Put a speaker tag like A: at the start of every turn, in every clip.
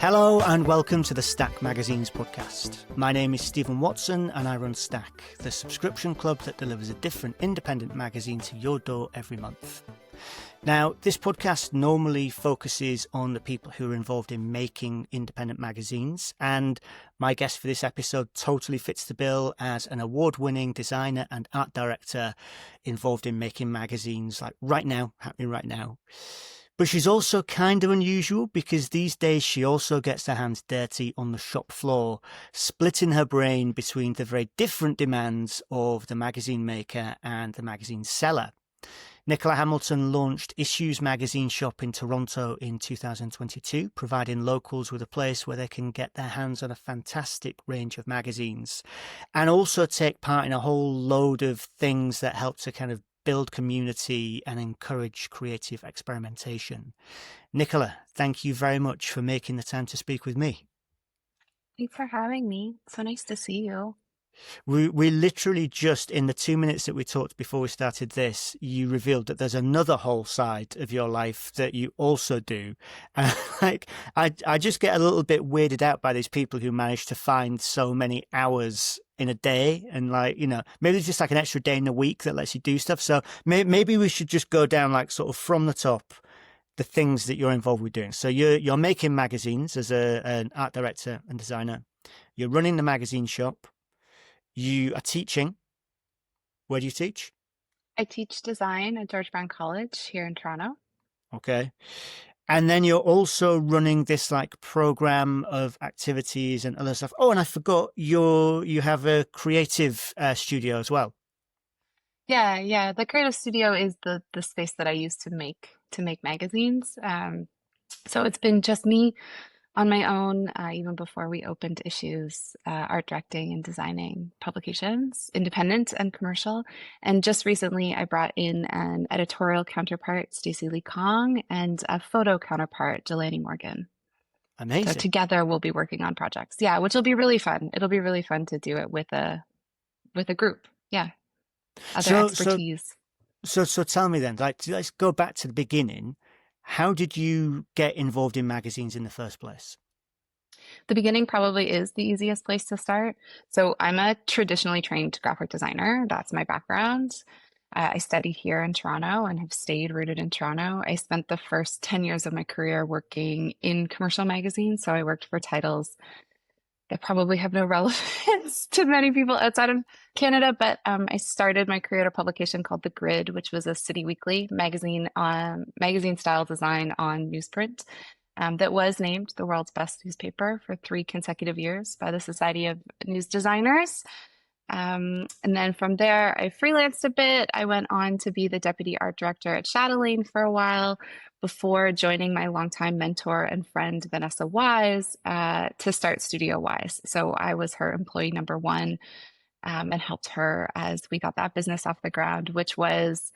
A: Hello and welcome to the Stack Magazine's podcast. My name is Stephen Watson and I run Stack, the subscription club that delivers a different independent magazine to your door every month. Now, this podcast normally focuses on the people who are involved in making independent magazines, and my guest for this episode totally fits the bill as an award-winning designer and art director involved in making magazines happening right now. But she's also kind of unusual because these days she also gets her hands dirty on the shop floor, splitting her brain between the very different demands of the magazine maker and the magazine seller. Nicola Hamilton launched Issues magazine shop in Toronto in 2022, providing locals with a place where they can get their hands on a fantastic range of magazines and also take part in a whole load of things that help to kind of build community and encourage creative experimentation. Nicola, thank you very much for making the time to speak with me.
B: Thanks for having me. So nice to see you.
A: We literally just in the 2 minutes that we talked before we started this, you revealed that there's another whole side of your life that you also do. And I just get a little bit weirded out by these people who manage to find so many hours in a day, and maybe there's just like an extra day in the week that lets you do stuff. So maybe we should just go down sort of from the top, the things that you're involved with doing. So you're making magazines as an art director and designer. You're running the magazine shop. You are teaching. Where do you teach?
B: I teach design at George Brown College here in Toronto.
A: Okay. And then you're also running this program of activities and other stuff. Oh, and I forgot you have a creative studio as well.
B: Yeah. The creative studio is the space that I use to make magazines. So it's been just me on my own, even before we opened Issues, art directing and designing publications, independent and commercial. And just recently, I brought in an editorial counterpart, Stacey Lee Kong, and a photo counterpart, Delaney Morgan.
A: Amazing.
B: So together, we'll be working on projects. Yeah, which will be really fun. It'll be really fun to do it with a group. Yeah, other expertise.
A: So tell me then, let's go back to the beginning. How did you get involved in magazines in the first place?
B: The beginning probably is the easiest place to start. So I'm a traditionally trained graphic designer. That's my background. I studied here in Toronto and have stayed rooted in Toronto. I spent the first 10 years of my career working in commercial magazines. So I worked for titles that probably have no relevance to many people outside of Canada, but I started my career at a publication called The Grid, which was a city weekly magazine style design on newsprint that was named the world's best newspaper for 3 consecutive years by the Society of News Designers. And then from there, I freelanced a bit. I went on to be the deputy art director at Chatelaine for a while before joining my longtime mentor and friend, Vanessa Wise, to start Studio Wise. So I was her employee number 1 and helped her as we got that business off the ground, which was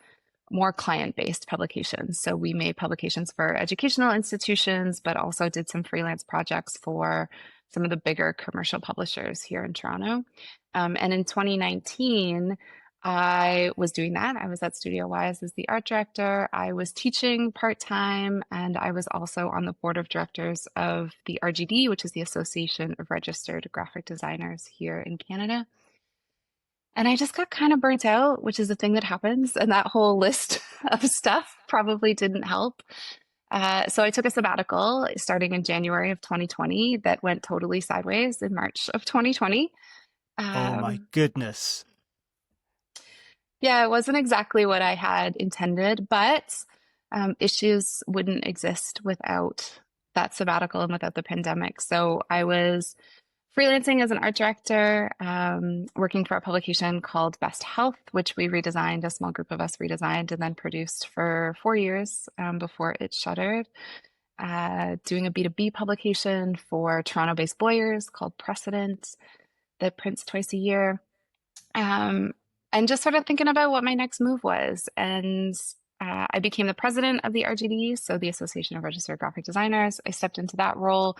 B: more client-based publications. So we made publications for educational institutions, but also did some freelance projects for some of the bigger commercial publishers here in Toronto. And in 2019, I was doing that. I was at Studio Wise as the art director. I was teaching part-time, and I was also on the board of directors of the RGD, which is the Association of Registered Graphic Designers here in Canada. And I just got kind of burnt out, which is a thing that happens. And that whole list of stuff probably didn't help. So I took a sabbatical starting in January of 2020 that went totally sideways in March of 2020.
A: Oh my goodness.
B: Yeah, it wasn't exactly what I had intended, but Issues wouldn't exist without that sabbatical and without the pandemic. So I was freelancing as an art director, working for a publication called Best Health, which we redesigned, a small group of us redesigned and then produced for 4 years before it shuttered. Doing a B2B publication for Toronto-based lawyers called Precedent that prints twice a year. And just sort of thinking about what my next move was. And I became the president of the RGD, so the Association of Registered Graphic Designers. I stepped into that role,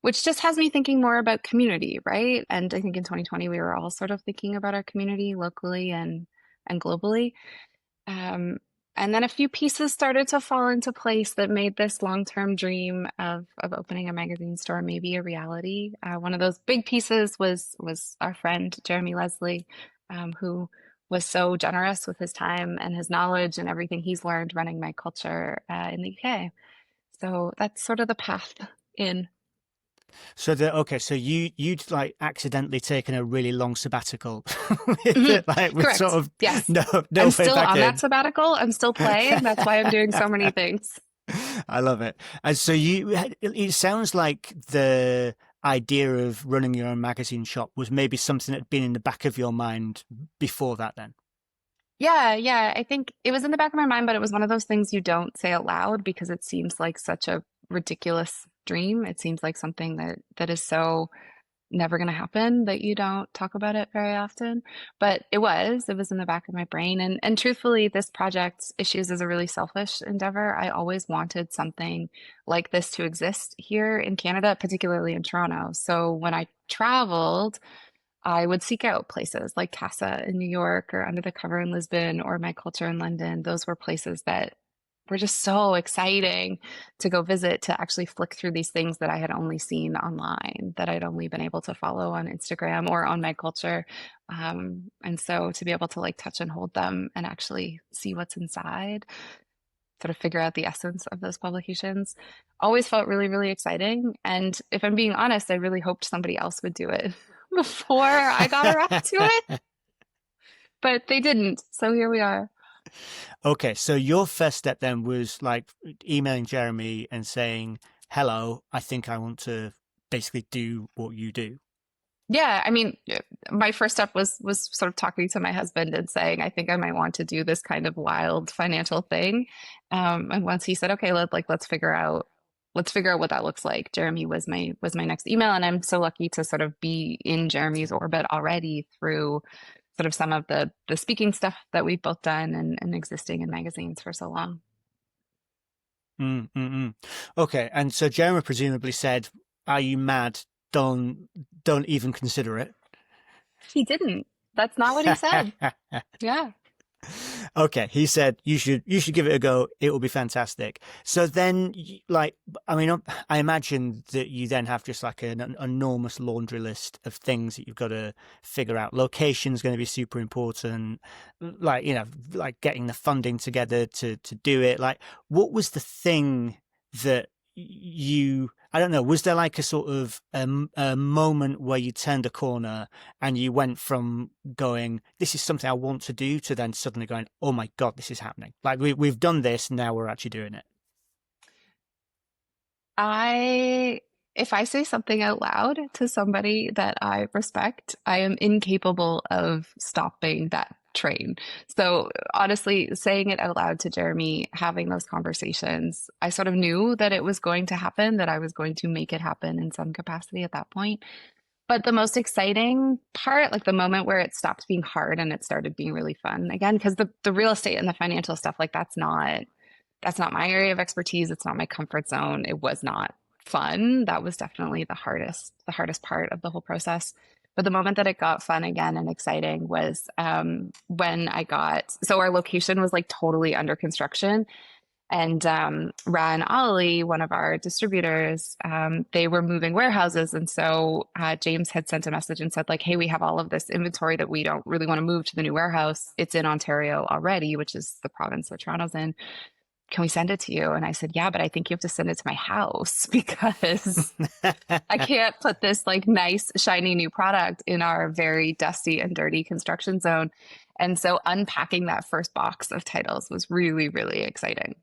B: which just has me thinking more about community, right? And I think in 2020, we were all sort of thinking about our community locally and globally. And then a few pieces started to fall into place that made this long-term dream of opening a magazine store maybe a reality. One of those big pieces was our friend Jeremy Leslie, who was so generous with his time and his knowledge and everything he's learned running my culture in the UK. So that's sort of the path in.
A: So okay, so you'd like accidentally taken a really long sabbatical
B: Mhm.
A: with sort
B: Correct.
A: of
B: Yes.
A: no
B: I'm
A: way
B: still
A: back
B: on that
A: in.
B: sabbatical. I'm still playing. That's why I'm doing so many things.
A: I love it. And so it sounds like the idea of running your own magazine shop was maybe something that had been in the back of your mind before that then.
B: Yeah, yeah. I think it was in the back of my mind, but it was one of those things you don't say out loud because it seems like such a ridiculous dream. It seems like something that is so never going to happen that you don't talk about it very often. But it was in the back of my brain. And truthfully, this project Issues is a really selfish endeavor. I always wanted something like this to exist here in Canada, particularly in Toronto. So when I traveled, I would seek out places like Casa in New York or Under the Cover in Lisbon or My Culture in London. Those were places that were just so exciting to go visit, to actually flick through these things that I had only seen online, that I'd only been able to follow on Instagram or on My Culture. And so to be able to like touch and hold them and actually see what's inside, sort of figure out the essence of those publications, always felt really, really exciting. And if I'm being honest, I really hoped somebody else would do it before I got around to it, but they didn't. So here we are.
A: Okay, so your first step then was like emailing Jeremy and saying, "Hello, I think I want to basically do what you do."
B: Yeah, I mean, my first step was sort of talking to my husband and saying, I think I might want to do this kind of wild financial thing. And once he said, okay, let's figure out what that looks like. Jeremy was my next email, and I'm so lucky to sort of be in Jeremy's orbit already through sort of some of the speaking stuff that we've both done and existing in magazines for so long.
A: Mm, mm, mm. Okay, and so Jeremy presumably said, "Are you mad? Don't don't even consider it."
B: He didn't. That's not what he said. Yeah.
A: Okay, he said you should give it a go. It will be fantastic. So then, like, I mean, I imagine that you then have just like an enormous laundry list of things that you've got to figure out. Location's going to be super important. Like, like getting the funding together to do it. Like, what was the thing that I don't know, was there like a sort of a moment where you turned a corner and you went from going, this is something I want to do, to then suddenly going, oh my God, this is happening. Like we've done this, now we're actually doing it.
B: I, if I say something out loud to somebody that I respect, I am incapable of stopping that train. So honestly, saying it out loud to Jeremy, having those conversations, I sort of knew that it was going to happen, that I was going to make it happen in some capacity at that point. But the most exciting part, like the moment where it stopped being hard and it started being really fun again, because the real estate and the financial stuff, like that's not my area of expertise. It's not my comfort zone. It was not fun. That was definitely the hardest part of the whole process. But the moment that it got fun again and exciting was when so our location was like totally under construction. And Ra and Ollie, one of our distributors, they were moving warehouses. And so James had sent a message and said, like, hey, we have all of this inventory that we don't really want to move to the new warehouse. It's in Ontario already, which is the province that Toronto's in. Can we send it to you? And I said, yeah, but I think you have to send it to my house because I can't put this like nice, shiny new product in our very dusty and dirty construction zone. And so unpacking that first box of titles was really, really exciting.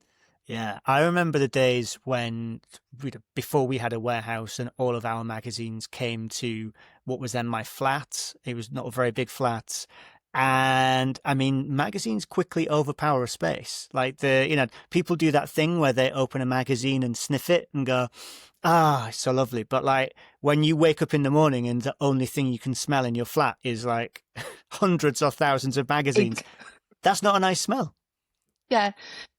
A: Yeah, I remember the days when before we had a warehouse and all of our magazines came to what was then my flat. It was not a very big flat. And I mean, magazines quickly overpower a space. Like people do that thing where they open a magazine and sniff it and go, ah, it's so lovely. But like when you wake up in the morning and the only thing you can smell in your flat is like hundreds or thousands of magazines,
B: It,
A: that's not a nice smell.
B: yeah,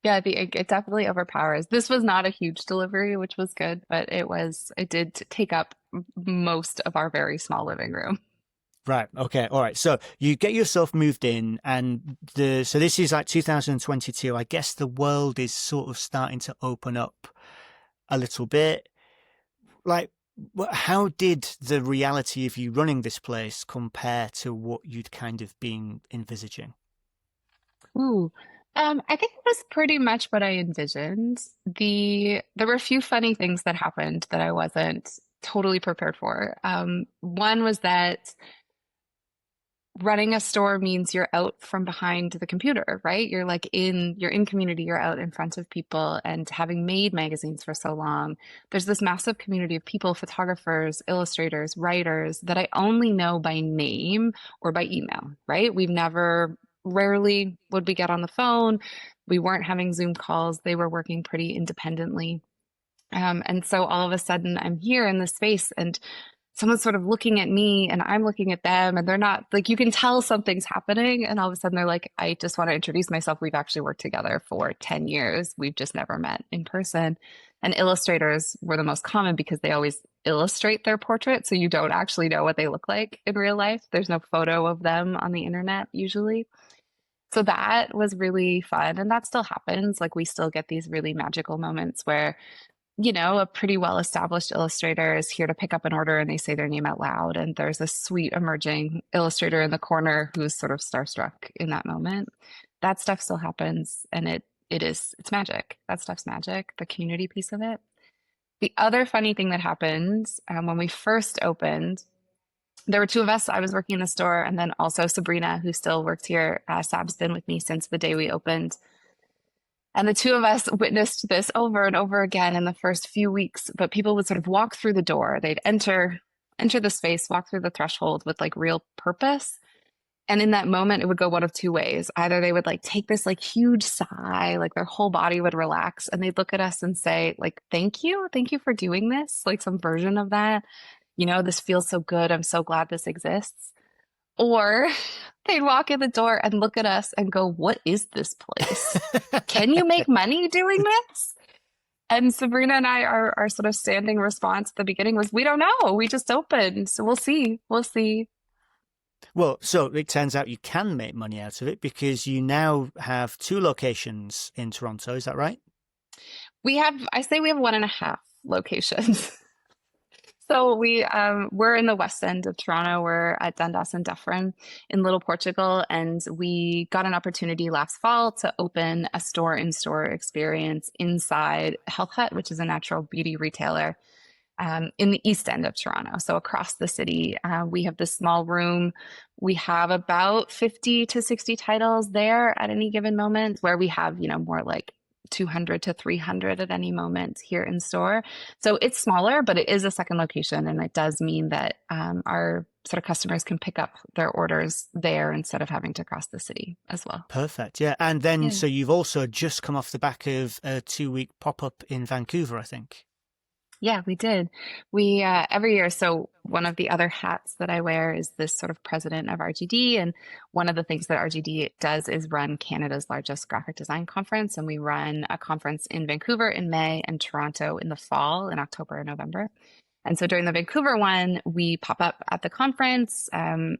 B: yeah, it definitely overpowers. This was not a huge delivery, which was good, but it did take up most of our very small living room.
A: Right. Okay. All right. So you get yourself moved in, and so this is like 2022. I guess the world is sort of starting to open up a little bit. Like, how did the reality of you running this place compare to what you'd kind of been envisaging?
B: Ooh. I think it was pretty much what I envisioned. There were a few funny things that happened that I wasn't totally prepared for. One was that running a store means you're out from behind the computer, right? You're in community, you're out in front of people. And having made magazines for so long, there's this massive community of people, photographers, illustrators, writers that I only know by name or by email, right? Rarely would we get on the phone. We weren't having Zoom calls. They were working pretty independently. And so all of a sudden I'm here in this space and someone's sort of looking at me and I'm looking at them and they're not like, you can tell something's happening. And all of a sudden they're like, I just want to introduce myself. We've actually worked together for 10 years. We've just never met in person. And illustrators were the most common because they always illustrate their portrait. So you don't actually know what they look like in real life. There's no photo of them on the internet usually. So that was really fun. And that still happens. Like we still get these really magical moments where a pretty well established illustrator is here to pick up an order and they say their name out loud. And there's a sweet emerging illustrator in the corner who's sort of starstruck in that moment. That stuff still happens and it's magic. That stuff's magic, the community piece of it. The other funny thing that happened when we first opened, there were two of us. I was working in the store, and then also Sabrina, who still works here. Sab's been with me since the day we opened. And the two of us witnessed this over and over again in the first few weeks. But people would sort of walk through the door. They'd enter the space, walk through the threshold with like real purpose. And in that moment, it would go one of two ways. Either they would like take this like huge sigh, like their whole body would relax, and they'd look at us and say, like, thank you for doing this, like some version of that. This feels so good. I'm so glad this exists. Or they'd walk in the door and look at us and go, what is this place? Can you make money doing this? And Sabrina and I, our sort of standing response at the beginning was, we don't know. We just opened. So we'll see. We'll see.
A: Well, so it turns out you can make money out of it because you now have two locations in Toronto. Is that right?
B: I say we have one and a half locations. So we're in the west end of Toronto. We're at Dundas and Dufferin in Little Portugal, and we got an opportunity last fall to open a store-in-store experience inside Health Hut, which is a natural beauty retailer in the east end of Toronto. So across the city, we have this small room. We have about 50 to 60 titles there at any given moment, where we have, more like 200 to 300 at any moment here in store. So it's smaller, but it is a second location. And it does mean that our sort of customers can pick up their orders there instead of having to cross the city as well.
A: Perfect. Yeah. And then,
B: Yeah.
A: so you've also just come off the back of a 2-week pop-up in Vancouver, I think.
B: Yeah, we did. We every year. So one of the other hats that I wear is this sort of president of RGD, and one of the things that RGD does is run Canada's largest graphic design conference, and we run a conference in Vancouver in May and Toronto in the fall, in October and November. And so during the Vancouver one, we pop up at the conference.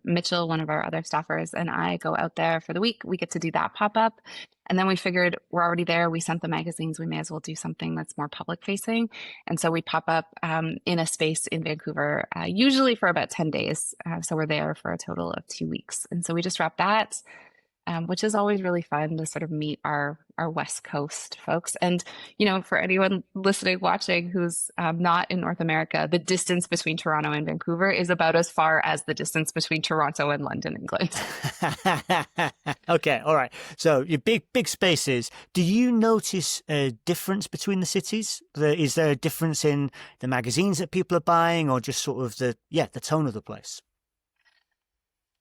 B: Mitchell, one of our other staffers, and I go out there for the week. We get to do that pop up. And then we figured we're already there. We sent the magazines. We may as well do something that's more public facing. And so we pop up in a space in Vancouver, usually for about 10 days. So we're there for a total of 2 weeks. And so we just wrapped that. Which is always really fun to sort of meet our West Coast folks. And, for anyone listening, watching who's not in North America, the distance between Toronto and Vancouver is about as far as the distance between Toronto and London, England.
A: Okay, all right. So your big spaces. Do you notice a difference between the cities? Is there a difference in the magazines that people are buying, or just sort of the tone of the place?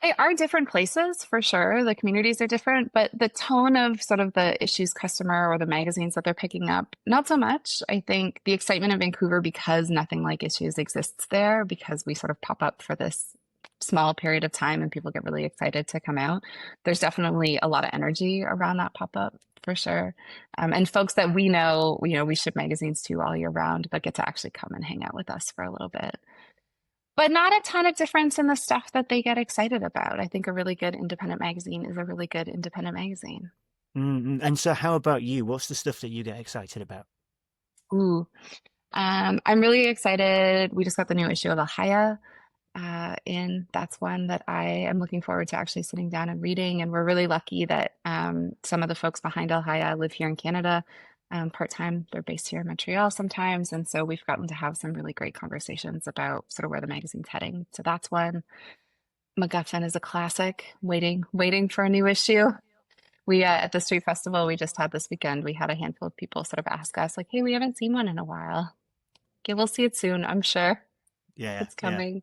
B: They are different places for sure. The communities are different, but the tone of sort of the issues customer or the magazines that they're picking up, not so much. I think the excitement in Vancouver, because nothing like issues exists there, because we sort of pop up for this small period of time and people get really excited to come out. There's definitely a lot of energy around that pop up for sure. And folks that we know, we ship magazines to all year round, but get to actually come and hang out with us for a little bit. but not a ton of difference in the stuff that they get excited about. I think a really good independent magazine is a really good independent magazine.
A: And so, how about you? What's the stuff that you get excited about?
B: Ooh, I'm really excited. We just got the new issue of Ahaya in. That's one that I am looking forward to actually sitting down and reading. And we're really lucky that some of the folks behind Ahaya live here in Canada part-time. They're based here in Montreal sometimes. And so we've gotten to have some really great conversations about sort of where the magazine's heading. So that's one. MacGuffin is a classic, waiting for a new issue. We at the street festival we just had this weekend, we had a handful of people sort of ask us, like, "Hey, we haven't seen one in a while." Okay, we'll see it soon, I'm sure.
A: Yeah,
B: It's
A: yeah.
B: coming.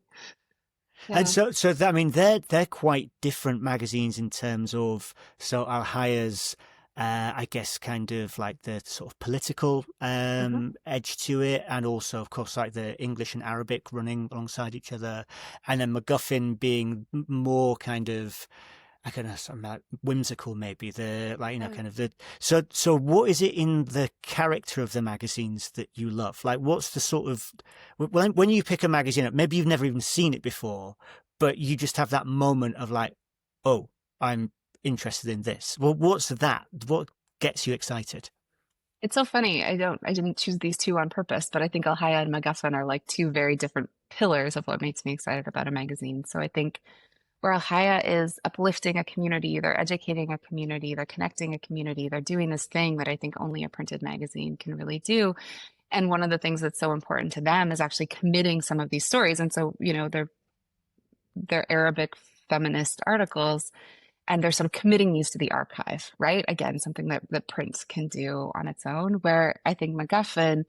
A: And
B: Yeah.
A: I mean, they're quite different magazines in terms of Alhaya's, I guess, kind of like the sort of political
B: Mhm.
A: edge to it, and also, of course, like the English and Arabic running alongside each other, and then MacGuffin being more kind of, I don't know, something like whimsical, maybe the like
B: Yeah.
A: kind of the so what is it in the character of the magazines that you love? Like, what's the sort of when you pick a magazine up, maybe you've never even seen it before, but you just have that moment of like, oh, I'm interested in this. Well, what's that? What gets you excited?
B: It's so funny. I didn't choose these two on purpose, but I think Alhaya and MacGuffin are like two very different pillars of what makes me excited about a magazine. So I think where Alhaya is uplifting a community, they're educating a community, they're connecting a community, they're doing this thing that I think only a printed magazine can really do. And one of the things that's so important to them is actually committing some of these stories. And so, they're Arabic feminist articles, and they're sort of committing these to the archive, right? Again, something that print can do on its own, where I think MacGuffin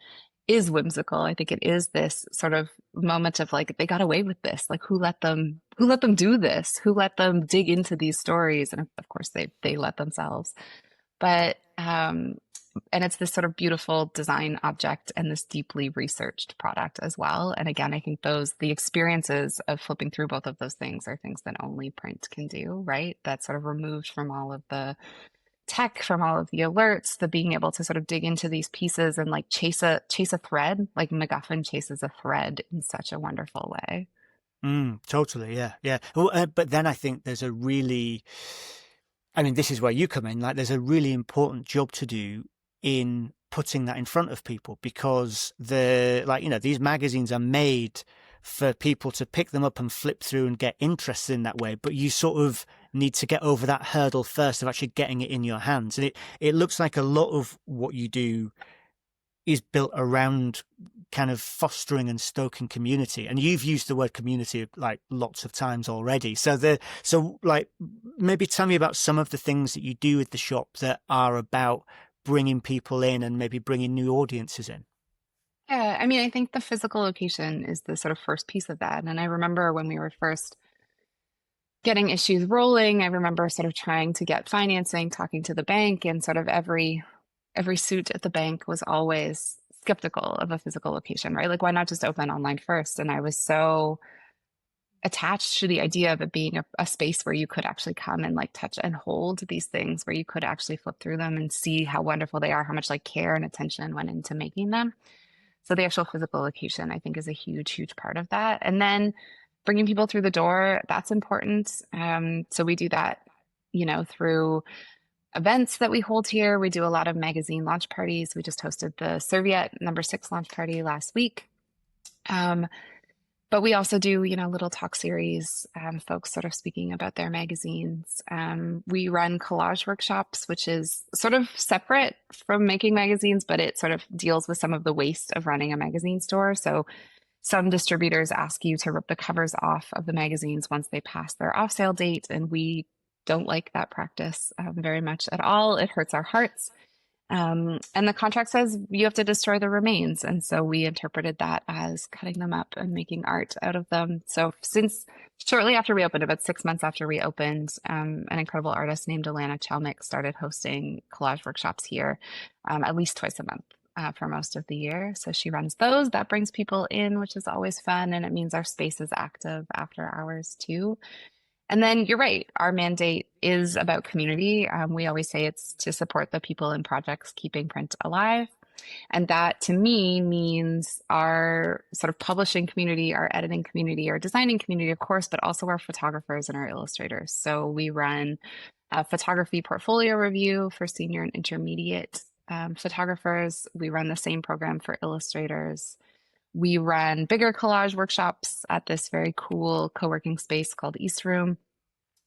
B: is whimsical. I think it is this sort of moment of like, they got away with this. Like, who let them do this? Who let them dig into these stories? And of course they let themselves. But and it's this sort of beautiful design object and this deeply researched product as well. And again, I think the experiences of flipping through both of those things are things that only print can do, right? That's sort of removed from all of the tech, from all of the alerts, the being able to sort of dig into these pieces and like chase a thread, like MacGuffin chases a thread in such a wonderful way.
A: Totally, yeah, yeah. Well, but then I think there's a really, I mean, this is where you come in. Like, there's a really important job to do in putting that in front of people because these magazines are made for people to pick them up and flip through and get interested in that way. But you sort of need to get over that hurdle first of actually getting it in your hands. And it looks like a lot of what you do is built around kind of fostering and stoking community. And you've used the word community like lots of times already. So like maybe tell me about some of the things that you do with the shop that are about bringing people in and maybe bringing new audiences in.
B: Yeah, I mean, I think the physical location is the sort of first piece of that. And I remember when we were first getting issues rolling, I remember sort of trying to get financing, talking to the bank, and sort of every suit at the bank was always skeptical of a physical location, right? Like, why not just open online first? And I was so attached to the idea of it being a space where you could actually come and like touch and hold these things, where you could actually flip through them and see how wonderful they are, how much like care and attention went into making them. So the actual physical location, I think, is a huge part of that. And then bringing people through the door, that's important. So we do that, through events that we hold here. We do a lot of magazine launch parties. We just hosted the Serviette #6 launch party last week. Um, but we also do, little talk series, folks sort of speaking about their magazines. We run collage workshops, which is sort of separate from making magazines, but it sort of deals with some of the waste of running a magazine store. So some distributors ask you to rip the covers off of the magazines once they pass their off sale date, and we don't like that practice very much at all. It hurts our hearts. And the contract says you have to destroy the remains. And so we interpreted that as cutting them up and making art out of them. So since shortly after we opened, about 6 months after we opened, an incredible artist named Alana Chelmick started hosting collage workshops here at least twice a month. For most of the year. So she runs those. That brings people in, which is always fun. And it means our space is active after hours too. And then you're right, our mandate is about community. We always say it's to support the people and projects keeping print alive. And that to me means our sort of publishing community, our editing community, our designing community, of course, but also our photographers and our illustrators. So we run a photography portfolio review for senior and intermediate photographers. We run the same program for illustrators. We run bigger collage workshops at this very cool co-working space called East Room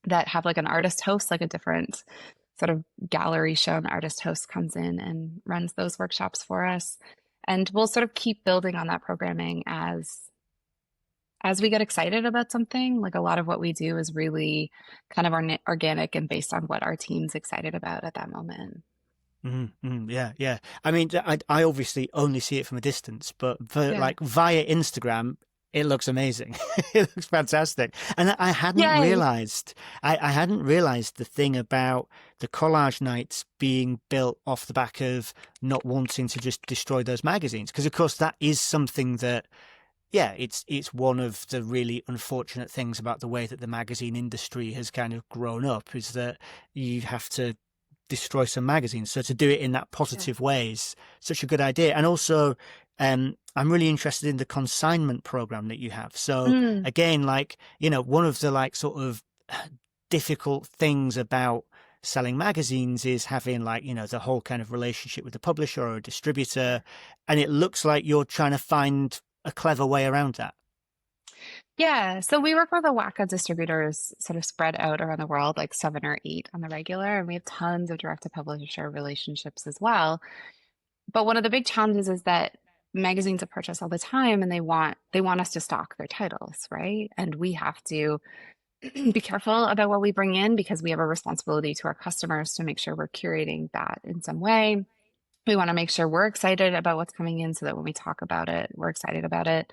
B: that have like an artist host, like a different sort of gallery show. An artist host comes in and runs those workshops for us. And we'll sort of keep building on that programming as we get excited about something. Like a lot of what we do is really kind of organic and based on what our team's excited about at that moment.
A: Yeah, yeah. I mean, I obviously only see it from a distance, but
B: Yeah.
A: like via Instagram, it looks amazing. It looks fantastic. And I hadn't
B: Yay.
A: realized, I hadn't realized the thing about the collage nights being built off the back of not wanting to just destroy those magazines. Because of course that is something that, yeah, it's one of the really unfortunate things about the way that the magazine industry has kind of grown up is that you have to destroy some magazines. So to do it in that
B: Yeah.
A: positive way is such a good idea. And also, I'm really interested in the consignment program that you have. So
B: Mm,
A: again, like, you know, one of the like sort of difficult things about selling magazines is having like, you know, the whole kind of relationship with the publisher or a distributor. And it looks like you're trying to find a clever way around that.
B: yeah. So we work with a whack of distributors sort of spread out around the world, like 7 or 8 on the regular. And we have tons of direct to publisher relationships as well. But one of the big challenges is that magazines approach us all the time and they want us to stock their titles, right? And we have to be careful about what we bring in because we have a responsibility to our customers to make sure we're curating that in some way. We want to make sure we're excited about what's coming in so that when we talk about it, we're excited about it.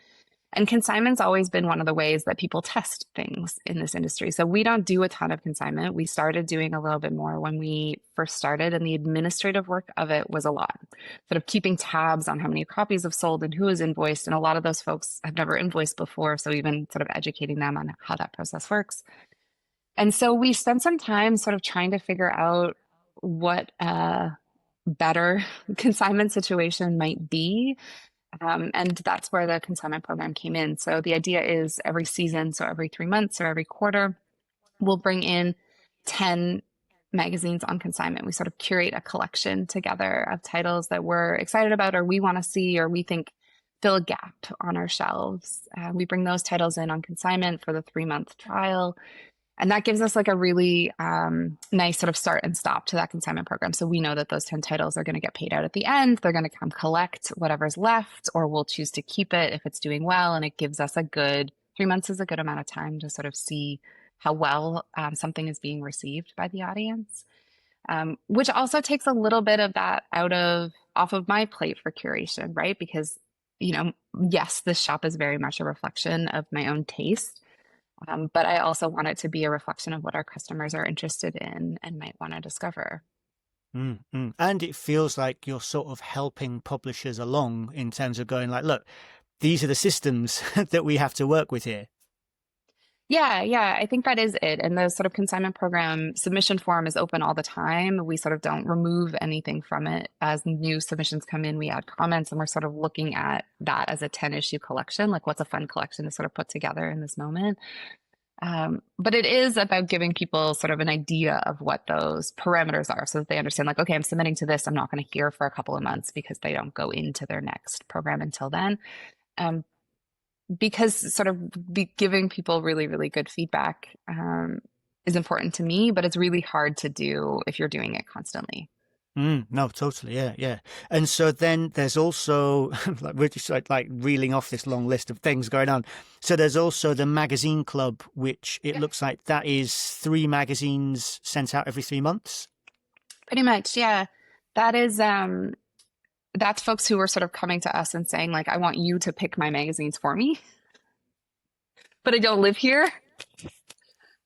B: And consignment's always been one of the ways that people test things in this industry. So we don't do a ton of consignment. We started doing a little bit more when we first started, and the administrative work of it was a lot. Sort of keeping tabs on how many copies have sold and who is invoiced. And a lot of those folks have never invoiced before. So even sort of educating them on how that process works. And so we spent some time sort of trying to figure out what a better consignment situation might be, and that's where the consignment program came in. So the idea is every season, so every 3 months or every quarter, we'll bring in 10 magazines on consignment. We sort of curate a collection together of titles that we're excited about or we want to see or we think fill a gap on our shelves. We bring those titles in on consignment for the 3 month trial. And that gives us like a really nice sort of start and stop to that consignment program. So we know that those 10 titles are going to get paid out at the end. They're going to come collect whatever's left, or we'll choose to keep it if it's doing well. And it gives us a good 3 months is a good amount of time to sort of see how well something is being received by the audience, which also takes a little bit of that off of my plate for curation, right? Because, yes, this shop is very much a reflection of my own taste. But I also want it to be a reflection of what our customers are interested in and might want to discover.
A: And it feels like you're sort of helping publishers along in terms of going like, look, these are the systems that we have to work with here.
B: Yeah, yeah, I think that is it. And the sort of consignment program submission form is open all the time. We sort of don't remove anything from it. As new submissions come in, we add comments, and we're sort of looking at that as a 10 issue collection, like what's a fun collection to sort of put together in this moment. But it is about giving people sort of an idea of what those parameters are so that they understand, like, okay, I'm submitting to this. I'm not going to hear for a couple of months because they don't go into their next program until then. Um, because sort of giving people really, really good feedback is important to me, but it's really hard to do if you're doing it constantly.
A: No, totally. Yeah, yeah. And so then there's also like we're just like reeling off this long list of things going on. So there's also the magazine club, which it
B: Yeah.
A: looks like that is 3 magazines sent out every 3 months.
B: Pretty much, yeah. That is that's folks who are sort of coming to us and saying, like, I want you to pick my magazines for me, but I don't live here.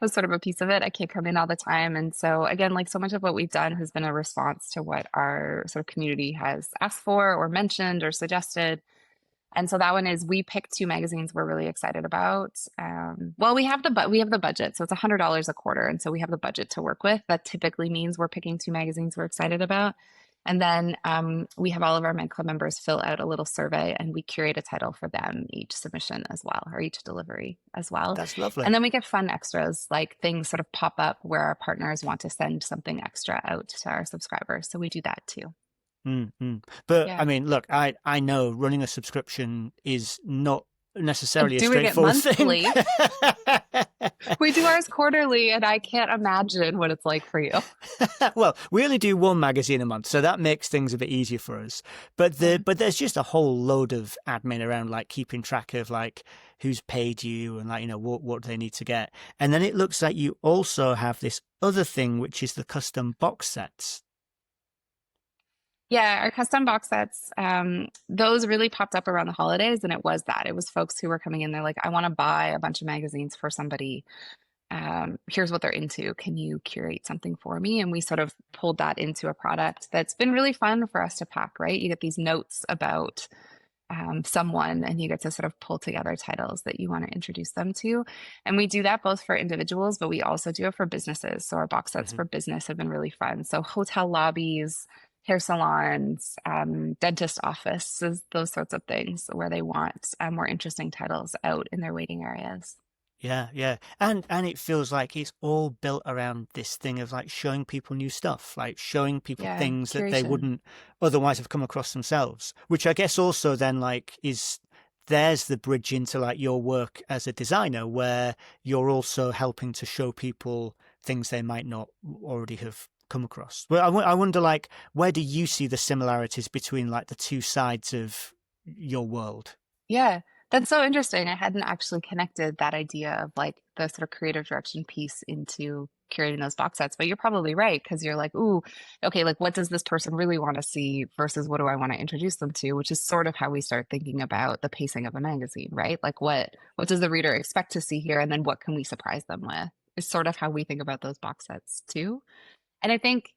B: That's sort of a piece of it. I can't come in all the time. And so again, like so much of what we've done has been a response to what our sort of community has asked for or mentioned or suggested. And so that one is we picked 2 magazines we're really excited about. Well, we have the budget, so it's $100 a quarter, and so we have the budget to work with. That typically means we're picking 2 magazines we're excited about. And then we have all of our Mag Club members fill out a little survey and we curate a title for them each submission as well, or each delivery as well.
A: That's lovely.
B: And then we get fun extras, like things sort of pop up where our partners want to send something extra out to our subscribers. So we do that too.
A: But I
B: Yeah.
A: mean, look, I know running a subscription is not necessarily a
B: Doing it
A: straightforward thing.
B: monthly. We do ours quarterly, and I can't imagine what it's like for you.
A: Well, we only do one magazine a month, so that makes things a bit easier for us. But there's just a whole load of admin around, like keeping track of like who's paid you and like, you know, what they need to get. And then it looks like you also have this other thing, which is the custom box sets.
B: Yeah, our custom box sets, those really popped up around the holidays, and it was that. It was folks who were coming in, they're like, I want to buy a bunch of magazines for somebody. Here's what they're into. Can you curate something for me? And we sort of pulled that into a product that's been really fun for us to pack, right? You get these notes about someone, and you get to sort of pull together titles that you want to introduce them to. And we do that both for individuals, but we also do it for businesses. So our box sets
A: Mm-hmm.
B: for business have been really fun. So hotel lobbies, hair salons, dentist offices, those sorts of things where they want more interesting titles out in their waiting areas.
A: Yeah, yeah. And it feels like it's all built around this thing of like showing people new stuff, like showing people
B: Yeah,
A: things that they
B: curation.
A: wouldn't otherwise have come across themselves, which I guess also then like is there's the bridge into like your work as a designer where you're also helping to show people things they might not already have come across. Well, I wonder like where do you see the similarities between like the two sides of your world?
B: Yeah, that's so interesting. I hadn't actually connected that idea of like the sort of creative direction piece into curating those box sets, but you're probably right because you're like, ooh, okay, like what does this person really want to see versus what do I want to introduce them to, which is sort of how we start thinking about the pacing of a magazine, right? Like what does the reader expect to see here, and then what can we surprise them with? Is sort of how we think about those box sets too. And I think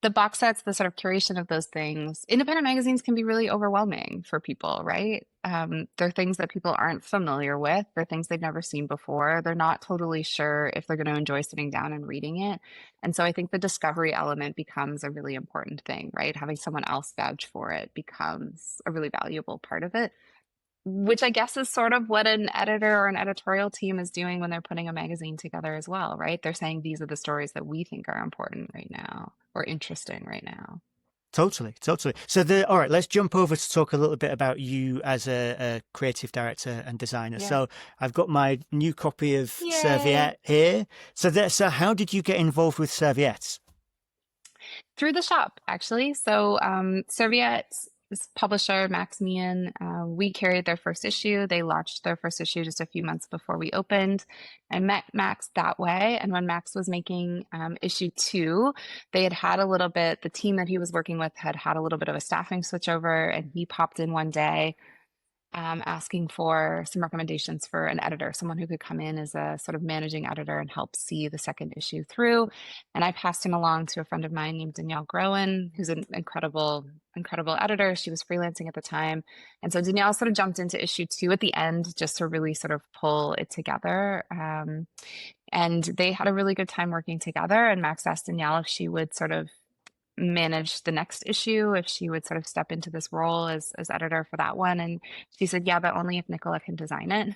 B: the box sets, the sort of curation of those things, independent magazines can be really overwhelming for people, right? They're things that people aren't familiar with. They're things they've never seen before. They're not totally sure if they're going to enjoy sitting down and reading it. And so I think the discovery element becomes a really important thing, right? Having someone else vouch for it becomes a really valuable part of it, which I guess is sort of what an editor or an editorial team is doing when they're putting a magazine together as well, right? They're saying these are the stories that we think are important right now or interesting right now.
A: Totally, totally. So all right, let's jump over to talk a little bit about you as a creative director and designer.
B: Yeah.
A: So I've got my new copy of
B: Yay.
A: Serviette here. So how did you get involved with Serviette?
B: Through the shop, actually. So Serviette's publisher, Maximian, we carried their first issue. They launched their first issue just a few months before we opened. I met Max that way. And when Max was making issue 2, they had had a little bit, the team that he was working with had had a little bit of a staffing switchover, and he popped in one day asking for some recommendations for an editor, someone who could come in as a sort of managing editor and help see the second issue through. And I passed him along to a friend of mine named Danielle Groen, who's an incredible editor. She was freelancing at the time. And so Danielle sort of jumped into issue 2 at the end just to really sort of pull it together. And they had a really good time working together. And Max asked Danielle if she would sort of manage the next issue, if she would sort of step into this role as editor for that one. And she said, yeah, but only if Nicola can design it.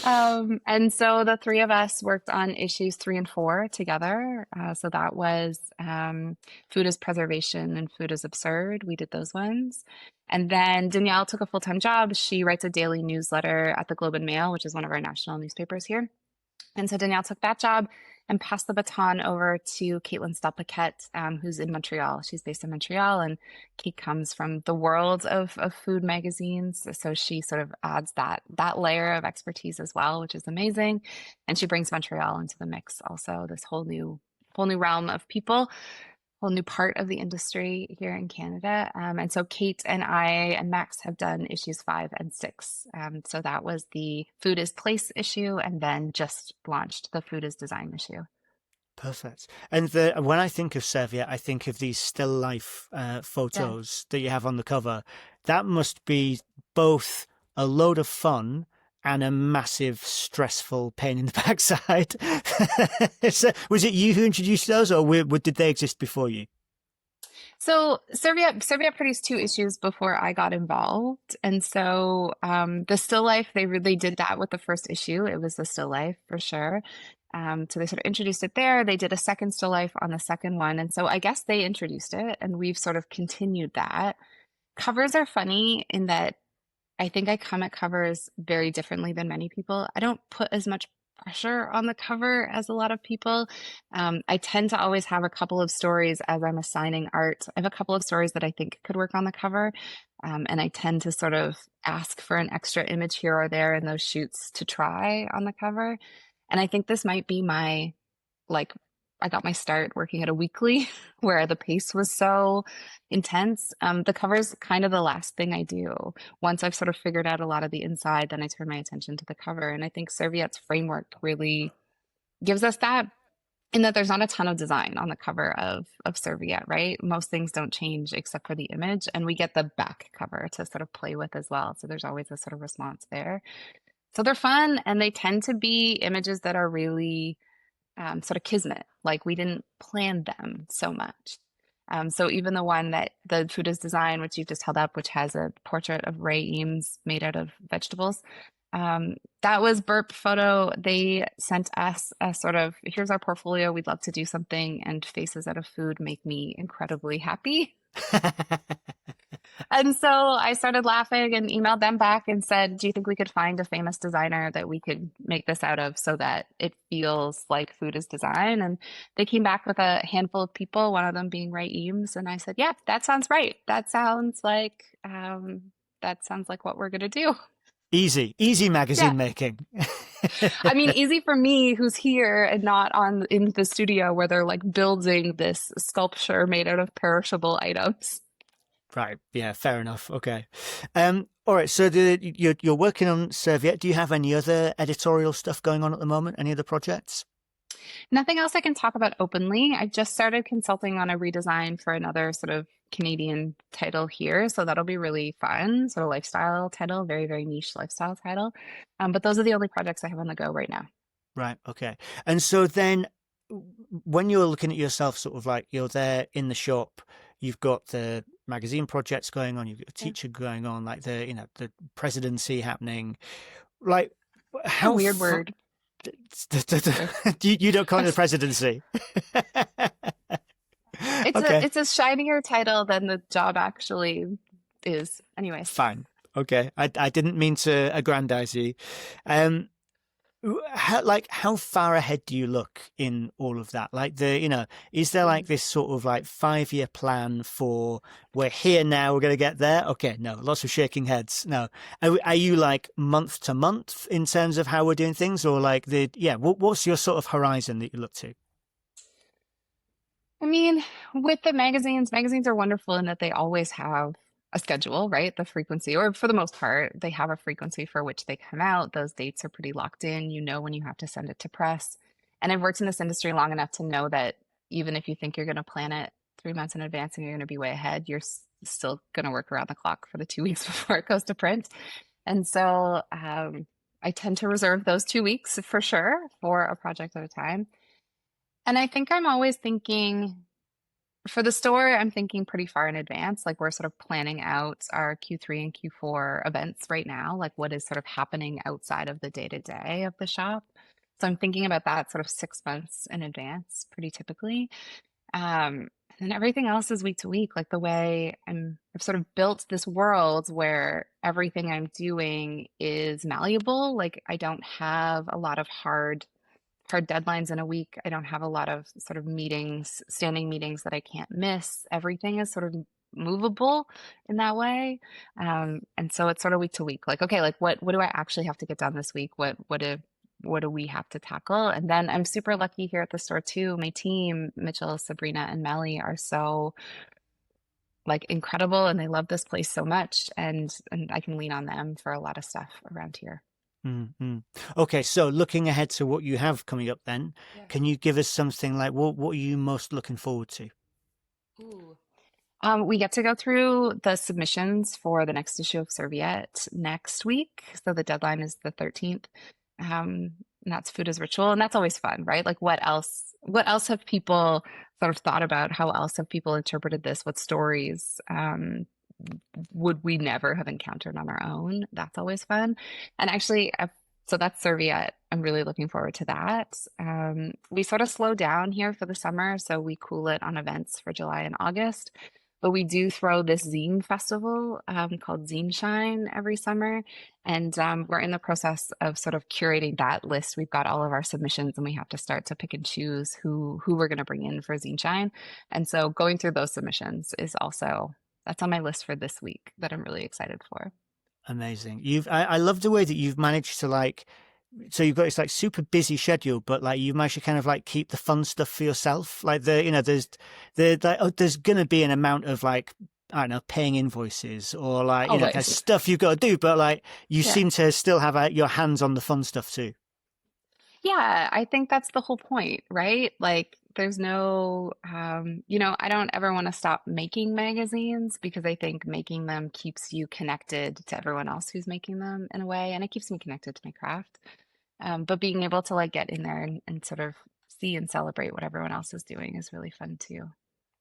B: And so the three of us worked on issues 3 and 4 together. So that was Food is Preservation and Food is Absurd. We did those ones. And then Danielle took a full-time job. She writes a daily newsletter at the Globe and Mail, which is one of our national newspapers here. And so Danielle took that job and passed the baton over to Caitlin Stelpaquette, who's in Montreal. She's based in Montreal, and Kate comes from the world of food magazines. So she sort of adds that layer of expertise as well, which is amazing. And she brings Montreal into the mix also, this whole new realm of people, whole new part of the industry here in Canada. And so Kate and I and Max have done issues 5 and 6. So that was the Food is Place issue, and then just launched the Food is Design issue.
A: Perfect. And when I think of Serviette, I think of these still life
B: Yeah.
A: photos that you have on the cover. That must be both a load of fun and a massive stressful pain in the backside. So, was it you who introduced those, or did they exist before you?
B: So Serviette produced two issues before I got involved, and so the still life they really did that with the first issue. It was the still life for sure. So they sort of introduced it there. They did a second still life on the second one, and so I guess they introduced it, and we've sort of continued that. Covers are funny in that I think I come at covers very differently than many people. I don't put as much pressure on the cover as a lot of people. I tend to always have a couple of stories as I'm assigning art. I have a couple of stories that I think could work on the cover. And I tend to sort of ask for an extra image here or there in those shoots to try on the cover. And I think this might be my like I got my start working at a weekly where the pace was so intense. The cover's kind of the last thing I do. Once I've sort of figured out a lot of the inside, then I turn my attention to the cover. And I think Serviette's framework really gives us that in that there's not a ton of design on the cover of Serviette, right? Most things don't change except for the image, and we get the back cover to sort of play with as well. So there's always a sort of response there. So they're fun, and they tend to be images that are really sort of kismet, like we didn't plan them so much. So even the one that the food is design, which you just held up, which has a portrait of Ray Eames made out of vegetables, that was Burp Photo. They sent us a sort of, here's our portfolio. We'd love to do something, and faces out of food make me incredibly happy. And so I started laughing and emailed them back and said, do you think we could find a famous designer that we could make this out of so that it feels like food is design? And they came back with a handful of people, one of them being Ray Eames. And I said, yeah, that sounds right. That sounds like what we're going to do.
A: Easy magazine
B: Yeah.
A: making.
B: I mean, easy for me who's here and not in the studio where they're like building this sculpture made out of perishable items.
A: Right. Yeah, fair enough. Okay. All right. So you're working on Serviette. Do you have any other editorial stuff going on at the moment? Any other projects?
B: Nothing else I can talk about openly. I just started consulting on a redesign for another sort of Canadian title here. So that'll be really fun. Sort of lifestyle title, very, very niche lifestyle title. But those are the only projects I have on the go right now.
A: Right. Okay. And so then when you're looking at yourself, sort of like you're there in the shop, you've got the magazine projects going on, you've got a teacher going on, like the presidency happening. Like how
B: A weird word.
A: you don't call it the presidency. Okay.
B: It's a shinier title than the job actually is. Anyways.
A: Fine. Okay. I didn't mean to aggrandize you. How far ahead do you look in all of that? Like is there like this sort of like 5-year plan for we're here now, we're going to get there? Okay. No, lots of shaking heads. No. Are you like month to month in terms of how we're doing things, or like what's your sort of horizon that you look to?
B: I mean, with the magazines are wonderful in that they always have a schedule, right? The frequency, or for the most part, they have a frequency for which they come out. Those dates are pretty locked in. You know when you have to send it to press. And I've worked in this industry long enough to know that even if you think you're going to plan it 3 months in advance and you're going to be way ahead, you're still going to work around the clock for the 2 weeks before it goes to print. And so I tend to reserve those 2 weeks for sure for a project at a time. And I think I'm always thinking for the store, I'm thinking pretty far in advance. Like we're sort of planning out our Q3 and Q4 events right now, like what is sort of happening outside of the day-to-day of the shop. So I'm thinking about that sort of 6 months in advance, pretty typically. And everything else is week to week, like the way I've sort of built this world where everything I'm doing is malleable. Like I don't have a lot of hard deadlines in a week. I don't have a lot of sort of standing meetings that I can't miss. Everything is sort of movable in that way. And so it's sort of week to week, like, okay, like what do I actually have to get done this week? What do we have to tackle? And then I'm super lucky here at the store too. My team, Mitchell, Sabrina, and Melly are so like incredible, and they love this place so much. And I can lean on them for a lot of stuff around here.
A: Mm-hmm. Okay, so looking ahead to what you have coming up then, can you give us something like what are you most looking forward to?
B: Ooh. We get to go through the submissions for the next issue of Serviette next week. So the deadline is the 13th. And that's Food as Ritual. And that's always fun, right? Like what else have people sort of thought about? How else have people interpreted this? What stories would we never have encountered on our own? That's always fun. And actually, so that's Serviette. I'm really looking forward to that. We sort of slow down here for the summer, so we cool it on events for July and August. But we do throw this zine festival called Zine Shine every summer. And we're in the process of sort of curating that list. We've got all of our submissions and we have to start to pick and choose who we're going to bring in for Zine Shine. And so going through those submissions is also, that's on my list for this week that I'm really excited for.
A: Amazing. I love the way that you've managed to like, so you've got this like super busy schedule, but like you've managed to kind of like keep the fun stuff for yourself. Like there's going to be an amount of like, I don't know, paying invoices or like, kind of
B: Always.
A: stuff you've got to do, but like you
B: Yeah.
A: seem to still have your hands on the fun stuff too.
B: Yeah, I think that's the whole point, right? Like, there's no, I don't ever want to stop making magazines because I think making them keeps you connected to everyone else who's making them in a way, and it keeps me connected to my craft. But being able to like get in there and sort of see and celebrate what everyone else is doing is really fun too.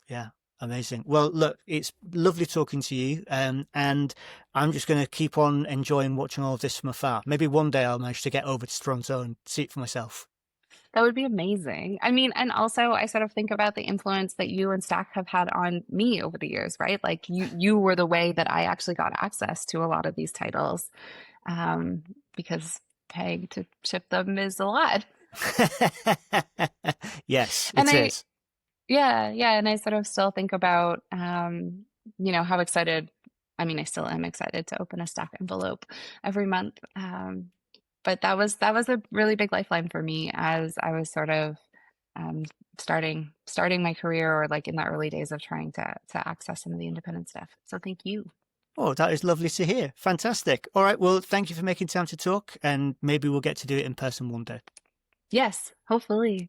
A: Yeah. Amazing. Well, look, it's lovely talking to you. And I'm just going to keep on enjoying watching all of this from afar. Maybe one day I'll manage to get over to Toronto and see it for myself.
B: That would be amazing. I mean, and also I sort of think about the influence that you and Stack have had on me over the years, right? Like you were the way that I actually got access to a lot of these titles, because paying to ship them is a lot.
A: Yes,
B: And
A: it is.
B: yeah, and I sort of still think about, how excited, I mean, I still am excited to open a Stack envelope every month. But that was a really big lifeline for me as I was sort of um, starting my career or like in the early days of trying to access some of the independent stuff. So thank you.
A: Oh, that is lovely to hear. Fantastic. All right. Well, thank you for making time to talk, and maybe we'll get to do it in person one day.
B: Yes, hopefully.